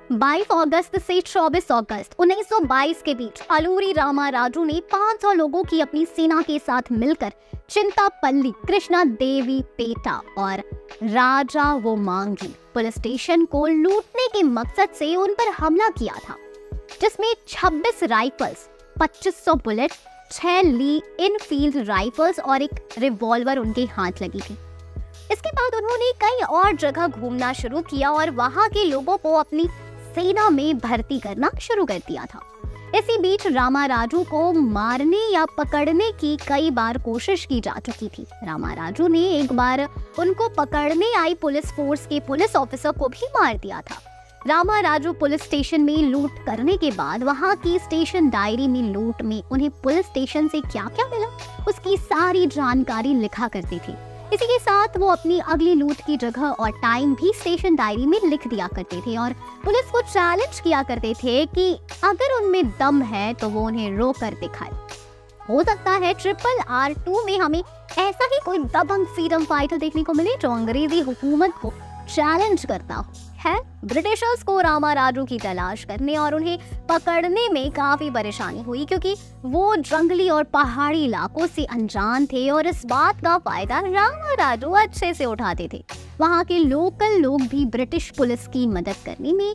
22 अगस्त से 24 अगस्त 1922 के बीच अलूरी रामा राजू ने 500 लोगों की अपनी सेना के साथ मिलकर चिंतापल्ली, कृष्णा देवी पेटा और राजा वो मांगी पुलिस स्टेशन को लूटने के मकसद से उन पर हमला किया था, जिसमें 26 राइफल्स, 2500 बुलेट, 6 ली इनफील्ड राइफल्स और एक रिवॉल्वर उनके हाथ लगी थी। इसके बाद उन्होंने कई और जगह घूमना शुरू किया और वहां के लोगों को अपनी सेना में भर्ती करना शुरू कर दिया था। इसी बीच रामा राजू को मारने या पकड़ने की कई बार कोशिश की जा चुकी थी। रामा राजू ने एक बार उनको पकड़ने आई पुलिस फोर्स के पुलिस ऑफिसर को भी मार दिया था। रामा राजू पुलिस स्टेशन में लूट करने के बाद वहां की स्टेशन डायरी में लूट में उन्हें पुलिस स्टेशन से क्या क्या मिला उसकी सारी जानकारी लिखा करते थे। इसी के साथ वो अपनी अगली लूट की जगह और टाइम भी स्टेशन डायरी में लिख दिया करते थे और पुलिस को चैलेंज किया करते थे कि अगर उनमें दम है तो वो उन्हें रोक कर दिखाए। हो सकता है RRR2 में हमें ऐसा ही कोई दबंग फ्रीडम फाइटर देखने को मिले जो अंग्रेजी हुकूमत को चैलेंज करता हो। है ब्रिटिशर्स को रामा राजू की तलाश करने और उन्हें पकड़ने में काफी परेशानी हुई, क्योंकि वो जंगली और पहाड़ी इलाकों से अनजान थे और इस बात का फायदा रामा राजू अच्छे से उठाते थे। वहाँ के लोकल लोग भी ब्रिटिश पुलिस की मदद करने में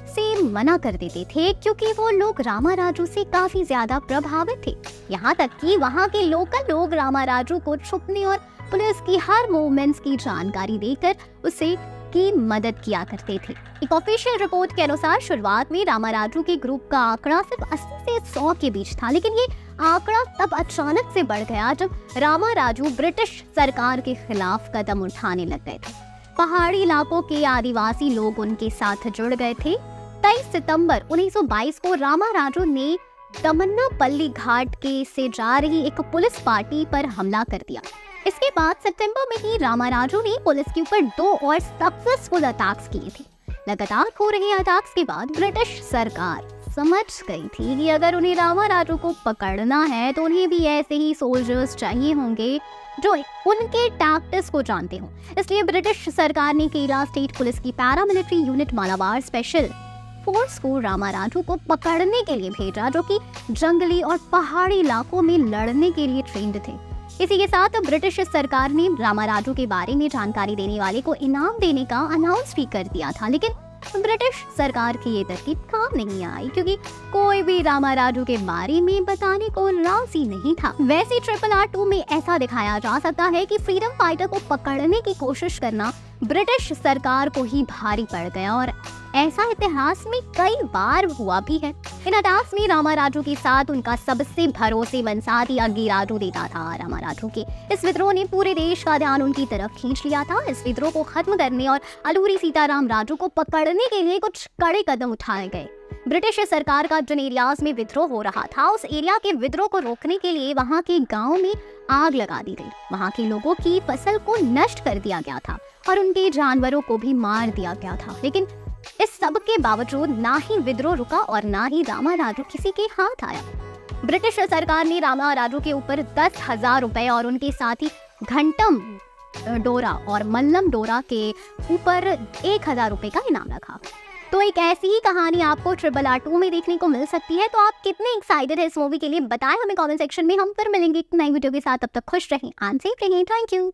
से मना कर देते थे, क्योंकि वो लोग रामा राजू से काफी ज्यादा प्रभावित थे। यहाँ तक कि वहाँ के लोकल लोग रामा राजू को छुपने और पुलिस की हर मूवमेंट्स की जानकारी देकर उसे की मदद किया करते थे। एक ऑफिशियल रिपोर्ट के अनुसार शुरुआत में रामा राजू के ग्रुप का आंकड़ा सिर्फ 80 से 100 के बीच था, लेकिन ये आंकड़ा तब अचानक से बढ़ गया जब रामा राजू ब्रिटिश सरकार के खिलाफ कदम उठाने लग गए थे। पहाड़ी इलाकों के आदिवासी लोग उनके साथ जुड़ गए थे। 23 सितंबर 1922 को रामा राजू ने दमन्नापल्ली घाट के से जा रही एक पुलिस पार्टी पर हमला कर दिया। इसके बाद सितंबर में ही रामा राजू ने पुलिस के ऊपर 2 और सक्सेसफुल अटैक्स किए थे। लगातार हो रहे अटैक्स के बाद ब्रिटिश सरकार समझ गई थी कि अगर उन्हें रामा राजू को पकड़ना है तो उन्हें भी ऐसे ही सोल्जर्स चाहिए होंगे जो उनके टैक्टिक्स को जानते हों। इसलिए ब्रिटिश सरकार ने केरला स्टेट पुलिस की paramilitary unit Malabar special force को रामा राजू को पकड़ने के लिए भेजा, जो कि जंगली और पहाड़ी इलाकों में लड़ने के लिए ट्रेंड थे। इसी के साथ ब्रिटिश सरकार ने रामा राजू के बारे में जानकारी देने वाले को इनाम देने का अनाउंस भी कर दिया था, लेकिन ब्रिटिश सरकार की ये तरकीब काम नहीं आई, क्योंकि कोई भी रामा राजू के बारे में बताने को राजी नहीं था। वैसे RRR2 में ऐसा दिखाया जा सकता है कि फ्रीडम फाइटर को पकड़ने की कोशिश करना ब्रिटिश सरकार को ही भारी पड़ गया और ऐसा इतिहास में कई बार हुआ भी है। इन अटैक्स में रामा राजू के साथ उनका सबसे भरोसेमंद साथी अग्गी राजू देता था। रामा राजू के इस विद्रोह ने पूरे देश का ध्यान उनकी तरफ खींच लिया था। इस विद्रोह को खत्म करने और अलूरी सीताराम राजू को पकड़ने के लिए कुछ कड़े कदम उठाए गए। ब्रिटिश सरकार का जिन एरियाज में विद्रोह हो रहा था, उस एरिया के विद्रोह को रोकने के लिए वहाँ के गाँव में आग लगा दी गई। वहाँ के लोगों की फसल को नष्ट कर दिया गया था और उनके जानवरों को भी मार दिया गया था। लेकिन इस सब के बावजूद ना ही विद्रोह रुका और ना ही रामा राजू किसी के हाथ आया। ब्रिटिश सरकार ने रामा राजू के ऊपर 10,000 रुपए और उनके साथ ही घंटम डोरा और मल्लम डोरा के ऊपर 1,000 रुपए का इनाम रखा। तो एक ऐसी ही कहानी आपको RRR2 में देखने को मिल सकती है। तो आप कितने एक्साइटेड है इस मूवी के लिए बताएं हमें कमेंट सेक्शन में। हम फिर मिलेंगे एक नई वीडियो के साथ। तब तक खुश रहें, सेफ रहें। Thank you.